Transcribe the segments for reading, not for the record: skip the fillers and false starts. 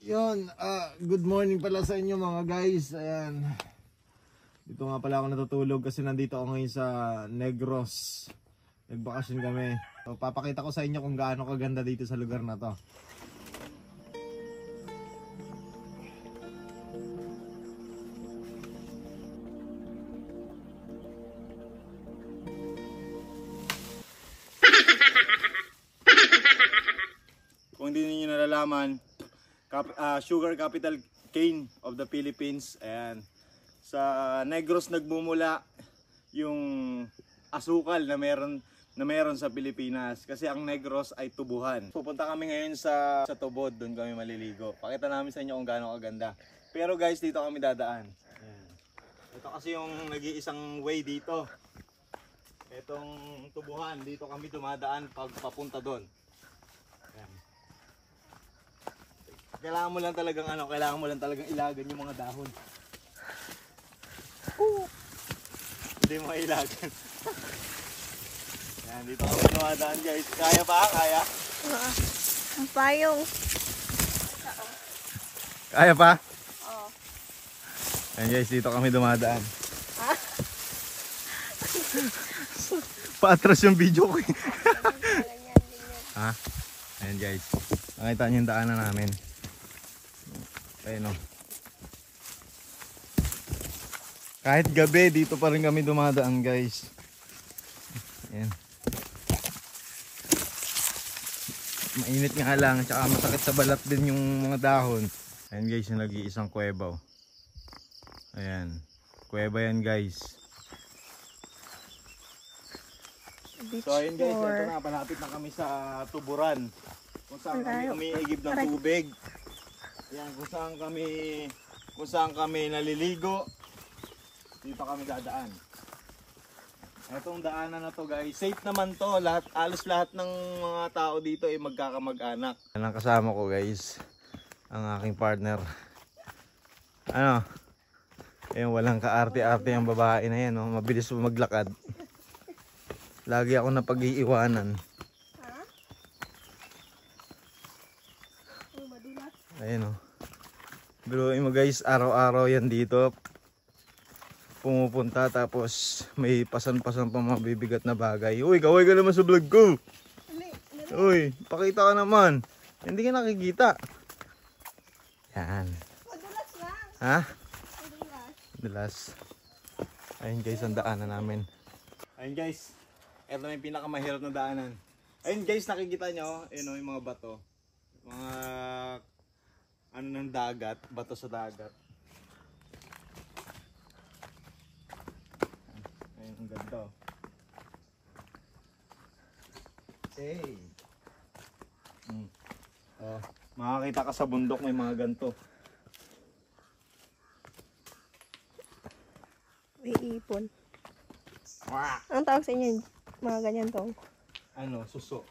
Yun, good morning pala sa inyo mga guys. Ayan. Dito nga pala ako natutulog kasi nandito ako ngayon sa Negros. Nagbakasyon kami. So, papakita ko sa inyo kung gaano kaganda dito sa lugar na to. Kung hindi niyo nalalaman, sugar capital cane of the Philippines. Ayan. Sa Negros nagmumula yung asukal na meron sa Pilipinas. Kasi ang Negros ay tubuhan. Pupunta kami ngayon sa Tubod. Doon kami maliligo. Pakita namin sa inyo kung gaano kaganda. Pero guys, dito kami dadaan. Ayan. Ito kasi yung nag-iisang way dito. Itong tubuhan. Dito kami dumadaan pag papunta doon. Ayan. Kailangan mo lang talagang ilagan yung mga dahon. Hindi mo ilagan. Yan, dito kami dumadaan guys. Kaya ba? Kaya? Ang payong. Kaya pa? Oo. Yan guys, dito kami dumadaan. Paatras yung video ko. Ha? Ayan guys. Nakita niyo yung daanan namin. Ayun o. Kahit gabi, dito pa rin kami dumadaan guys. Ayan. Mainit nga lang, tsaka masakit sa balat din yung mga dahon. Ayan guys, yung nag-iisang kuweba. Ayan. Kuweba yan guys. So ayun guys, ito na, palapit na kami sa tuburan. Kung saan kami umiigib ng tubig. Ayan, kung saan kami naliligo. Dito kami dadaan. Itong daanan na to guys, safe naman to. Alos lahat ng mga tao dito ay magkakamag-anak. Yan ang kasama ko guys, ang aking partner. Ano? Ayun, walang kaarte-arte ang babae na yan. Oh. Mabilis maglakad. Lagi ako napag-iiwanan. Ayun oh. Biruin mo guys, araw-araw yan dito. Pumupunta tapos may pasan-pasan pa mga bibigat na bagay. Uy, kaway ka naman sa vlog ko. Uy, pakita ka naman. Hindi ka nakikita. Yan. Madulas lang. Ha? Madulas. Madulas. Ayun guys, ang daanan namin. Ayun guys, ito na yung pinakamahirap na daanan. Ayun guys, nakikita nyo, yun yung mga bato. Mga ano ng dagat, bato sa dagat. Ayun, ang ganda. Hey. Oh, makakita ka sa bundok, may mga ganto. May ipon. Anong tawag sa inyo? Mga ganyan tong. Ano, suso.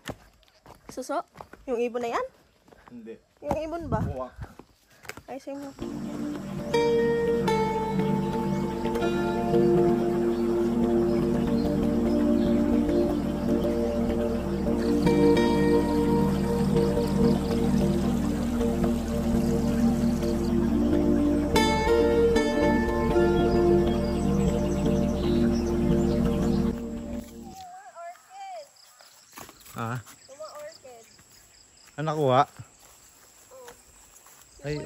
Suso? Yung ibon na yan? Hindi. Yung ibon ba? Uwak. Ay, sa'yo mo. Ah, Tuma orchid. ano nakuha? Oh. Ay,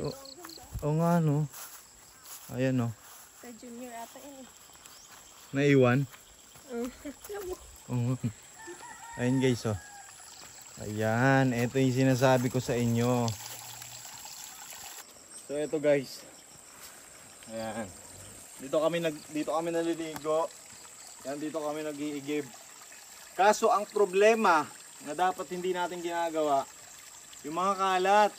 o nga no. Ayan no. Sa junior ata yun eh. Naiwan. Oo. Ayun guys oh. Ayan, ito yung sinasabi ko sa inyo. So ito guys. Ayan. Dito kami naliligo. Yan, dito kami nag-iigib. Kaso ang problema na dapat hindi natin ginagawa, yung mga kalat.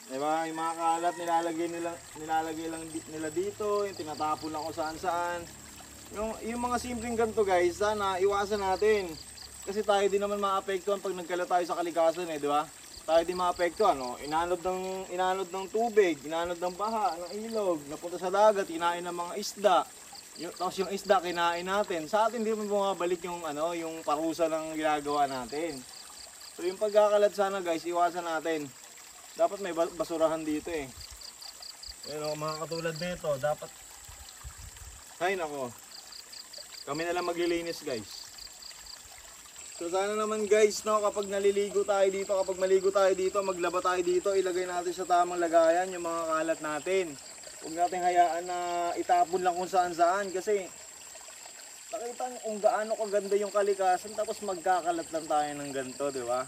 Diba? Yung mga kalat nilalagay lang nila dito, yung tinatapon lang kung saan-saan. Yung mga simpleng ganito guys, sana iwasan natin. Kasi tayo din naman maapektuhan pag nagkalat tayo sa kalikasan eh, di ba? Tayo din maapektuhan, no? Inanod ng tubig, inanod ng baha, ng ilog, napunta sa dagat, kinain ng mga isda. Tapos yung isda kinain natin. Sa atin hindi mo bumabalik yung parusa ng ginagawa natin. So yung pagkakalat sana guys, iwasan natin. Dapat may basurahan dito eh. Pero mga katulad nito, dapat ay nako. Kami na lang maglilinis, guys. So sana naman guys, no, kapag naliligo tayo dito, kapag maligo tayo dito, maglaba tayo dito, ilagay natin sa tamang lagayan yung mga kalat natin. Huwag natin hayaan na itapon lang kung saan saan kasi nakita nyo kung gaano kaganda yung kalikasan tapos magkakalat lang tayo ng ganito, di ba?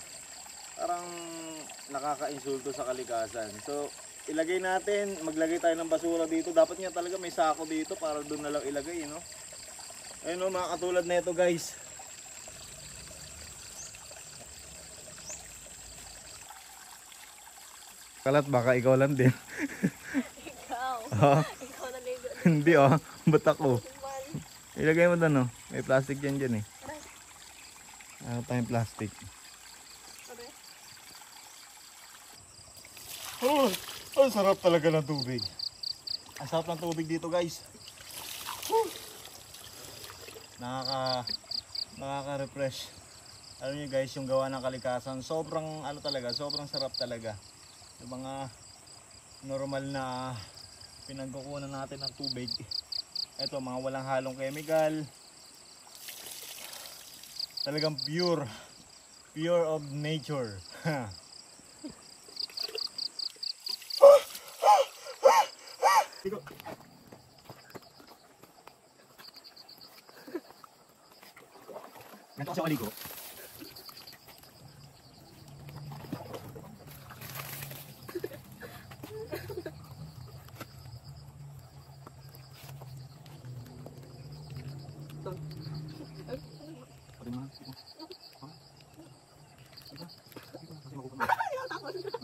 Parang nakaka-insulto sa kalikasan. So ilagay natin, maglagay tayo ng basura dito. Dapat nga talaga may sako dito para doon na lang ilagay, no? Ayun no, mga katulad na ito guys. Kalat, baka ikaw lang din. Ikaw. Oh, Ikaw naligo. hindi oh, ba't ako? Man. Ilagay mo doon oh. May plastic dyan eh. Aray. Ano tayong plastic? Aray. Oh, ang sarap talaga ng tubig. Ang sarap ng tubig dito guys. Nakaka-refresh. Alam niyo guys, yung gawa ng kalikasan, sobrang ano talaga, sobrang sarap talaga. Yung mga normal na pinagkukunan natin ng tubig. Ito, mga walang halong chemical. Talagang pure. Pure of nature. Ganito kasi ako maligo.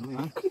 Ano yan?